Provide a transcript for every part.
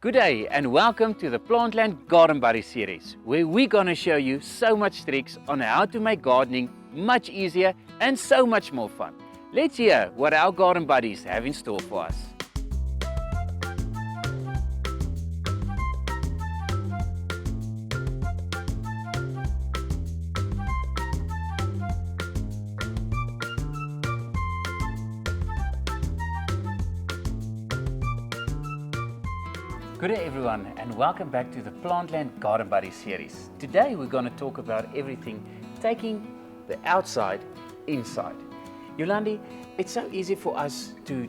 Good day and welcome to the Plantland Garden Buddy series, where we're going to show you so much tricks on how to make gardening much easier and so much more fun. Let's hear what our garden buddies have in store for us. Good day everyone and welcome back to the Plantland Garden Buddy series. Today we're going to talk about everything taking the outside inside. Yolandi, it's so easy for us to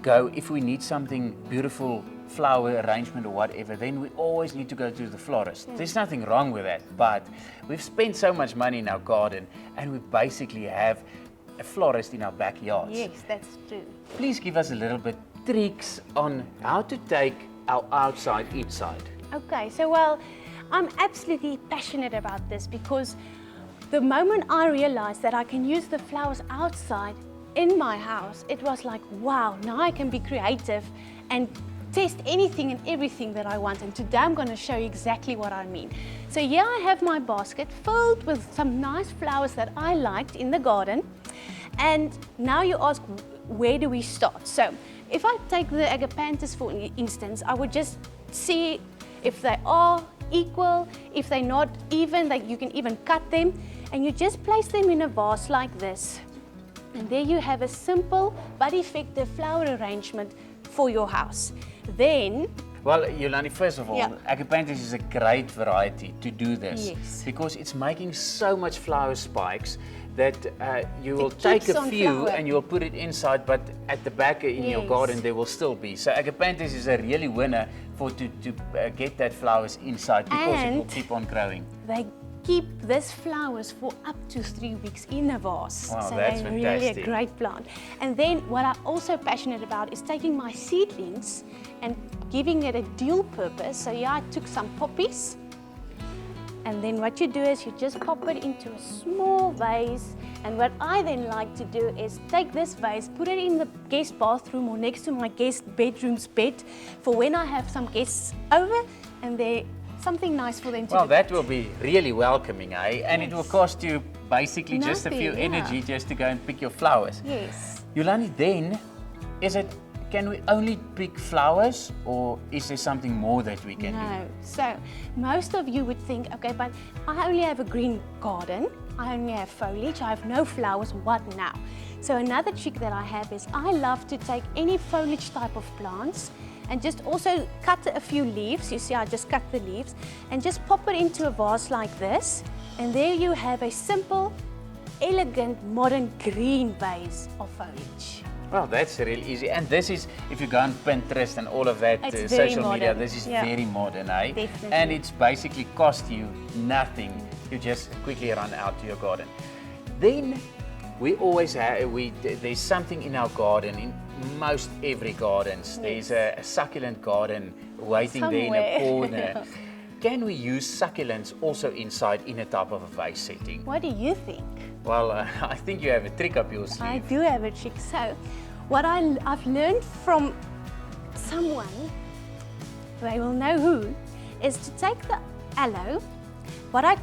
go if we need something beautiful, flower arrangement or whatever, then we always need to go to the florist. There's nothing wrong with that, but we've spent so much money in our garden and we basically have a florist in our backyards. Yes, that's true. Please give us a little bit tricks on how to take our outside inside. Okay, so I'm absolutely passionate about this because the moment I realized that I can use the flowers outside in my house, it was like, wow, now I can be creative and test anything and everything that I want. And today I'm going to show you exactly what I mean. So here I have my basket filled with some nice flowers that I liked in the garden. And now you ask, where do we start? So if I take the agapanthus for instance, I would just see if they are equal, if they're not even, like you can even cut them, and you just place them in a vase like this. And there you have a simple but effective flower arrangement for your house. Then, well, Yolandi, first of all, agapanthus is a great variety to do this. Yes. Because it's making so much flower spikes that you will take a few and you'll put it inside, but at the back in your garden there will still be. So agapanthus is a really winner to get that flowers inside because it will keep on growing. They keep these flowers for up to 3 weeks in a vase. Wow, so that's they're fantastic. Really a great plant. And then what I'm also passionate about is taking my seedlings and giving it a dual purpose. So yeah, I took some poppies. And then what you do is you just pop it into a small vase. And what I then like to do is take this vase, put it in the guest bathroom or next to my guest bedroom's bed for when I have some guests over and there's something nice for them to do. Well, that will be really welcoming, eh? And it will cost you basically just a few energy just to go and pick your flowers. Yes. Yolandi, then, can we only pick flowers or is there something more that we can do? No. So most of you would think, okay, but I only have a green garden. I only have foliage. I have no flowers. What now? So another trick that I have is I love to take any foliage type of plants and just also cut a few leaves. You see, I just cut the leaves and just pop it into a vase like this. And there you have a simple, elegant, modern green vase of foliage. Well, that's really easy. And this is, if you go on Pinterest and all of that social media, this is very modern, eh? Definitely. And it's basically cost you nothing. You just quickly run out to your garden. Then we always have, there's something in our garden, in most every gardens. There's a succulent garden waiting there in a corner. Can we use succulents also inside in a type of a vase setting? What do you think? Well, I think you have a trick up your sleeve. I do have a trick. So, what I've learned from someone, they will know who, is to take the aloe. What I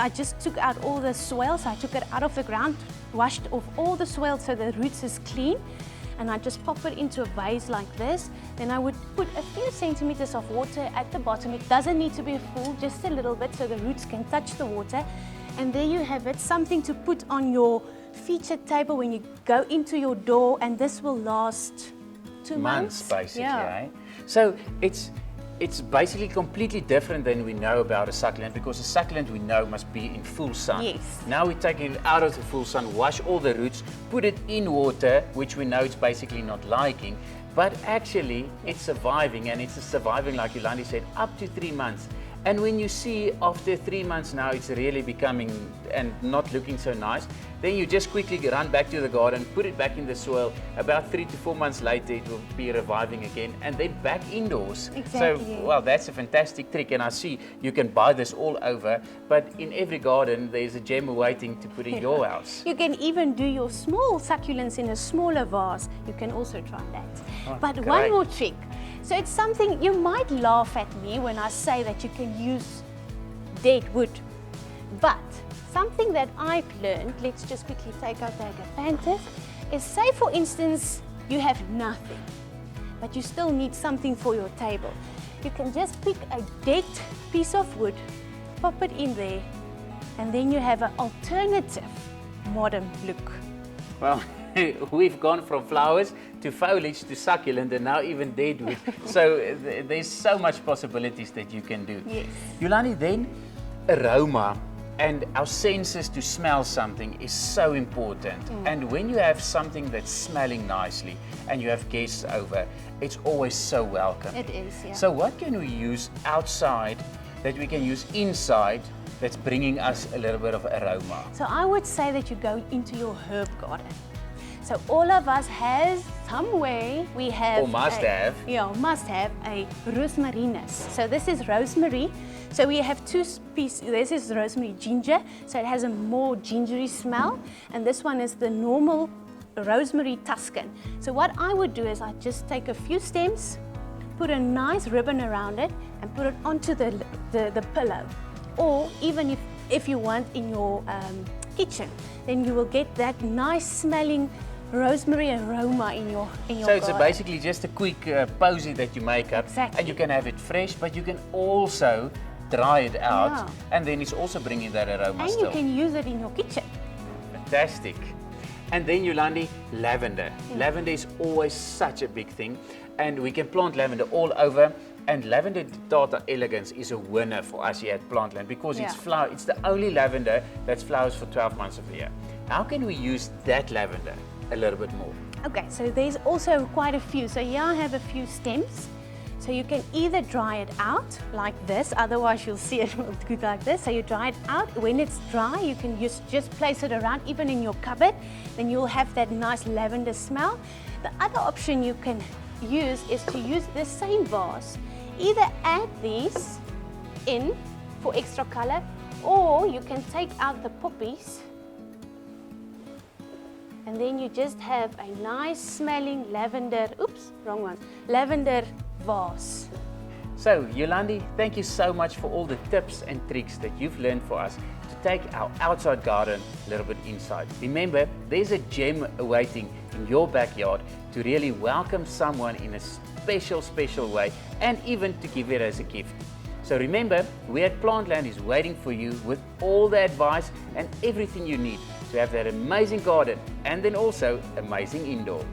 just took out all the soil, so I took it out of the ground, washed off all the soil so the roots is clean, and I just pop it into a vase like this. Then I would put a few centimeters of water at the bottom. It doesn't need to be full, just a little bit so the roots can touch the water. And there you have it, something to put on your featured table when you go into your door, and this will last 2 months. Basically, eh? So it's basically completely different than we know about a succulent, because a succulent we know must be in full sun. Yes. Now we take it out of the full sun, wash all the roots, put it in water, which we know it's basically not liking, but actually it's surviving, and it's surviving, like Yolandi said, up to 3 months. And when you see after 3 months now it's really becoming and not looking so nice, then you just quickly run back to the garden, put it back in the soil. About 3 to 4 months later it will be reviving again, and then back indoors. Exactly. So, well, that's a fantastic trick, and I see you can buy this all over, but in every garden there's a gem waiting to put in your house. You can even do your small succulents in a smaller vase. You can also try that. Oh, but great. one more trick. So it's something, you might laugh at me when I say that you can use dead wood, but something that I've learned, let's just quickly take out the agapanthus, is say for instance you have nothing, but you still need something for your table. You can just pick a dead piece of wood, pop it in there, and then you have an alternative modern look. Well, we've gone from flowers to foliage to succulent and now even dead wood. So there's so much possibilities that you can do. Yes. Yolandi, then aroma and our senses to smell something is so important. And when you have something that's smelling nicely and you have guests over, it's always so welcome. It is, yeah. So what can we use outside that we can use inside that's bringing us a little bit of aroma? So I would say that you go into your herb garden. So all of us has some way, we have Or must have. Yeah, must have a rosmarinus. So this is rosemary. So we have two pieces. This is rosemary ginger, so it has a more gingery smell, and this one is the normal rosemary Tuscan. So what I would do is I just take a few stems, put a nice ribbon around it, and put it onto the pillow. Or even if you want in your kitchen, then you will get that nice smelling rosemary aroma in your So it's garden. basically just a quick posy that you make up, Exactly. and you can have it fresh, but you can also dry it out, Yeah. and then it's also bringing that aroma And still. you can use it in your kitchen. Fantastic. And then Yolandi, lavender. Lavender is always such a big thing, and we can plant lavender all over. And lavender Tata elegans is a winner for us here at Plantland because it's Yeah. it's the only lavender that flowers for 12 months of the year. How can we use that lavender a little bit more? Okay, so there's also quite a few. So here I have a few stems. So you can either dry it out like this, otherwise you'll see it will look like this. So you dry it out. When it's dry, you can just place it around, even in your cupboard. Then you'll have that nice lavender smell. The other option you can use is to use the same vase. Either add these in for extra color, or you can take out the poppies, and then you just have a nice smelling lavender, lavender vase. So, Yolandi, thank you so much for all the tips and tricks that you've learned for us to take our outside garden a little bit inside. Remember, there's a gem awaiting in your backyard to really welcome someone in a special way, and even to give it as a gift. So remember, we at Plantland is waiting for you with all the advice and everything you need to have that amazing garden and then also amazing indoor.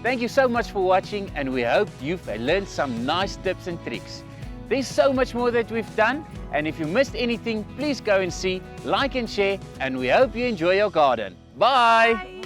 Thank you so much for watching, and we hope you've learned some nice tips and tricks. There's so much more that we've done, and if you missed anything, please go and see, like and share, and we hope you enjoy your garden. Bye! Bye.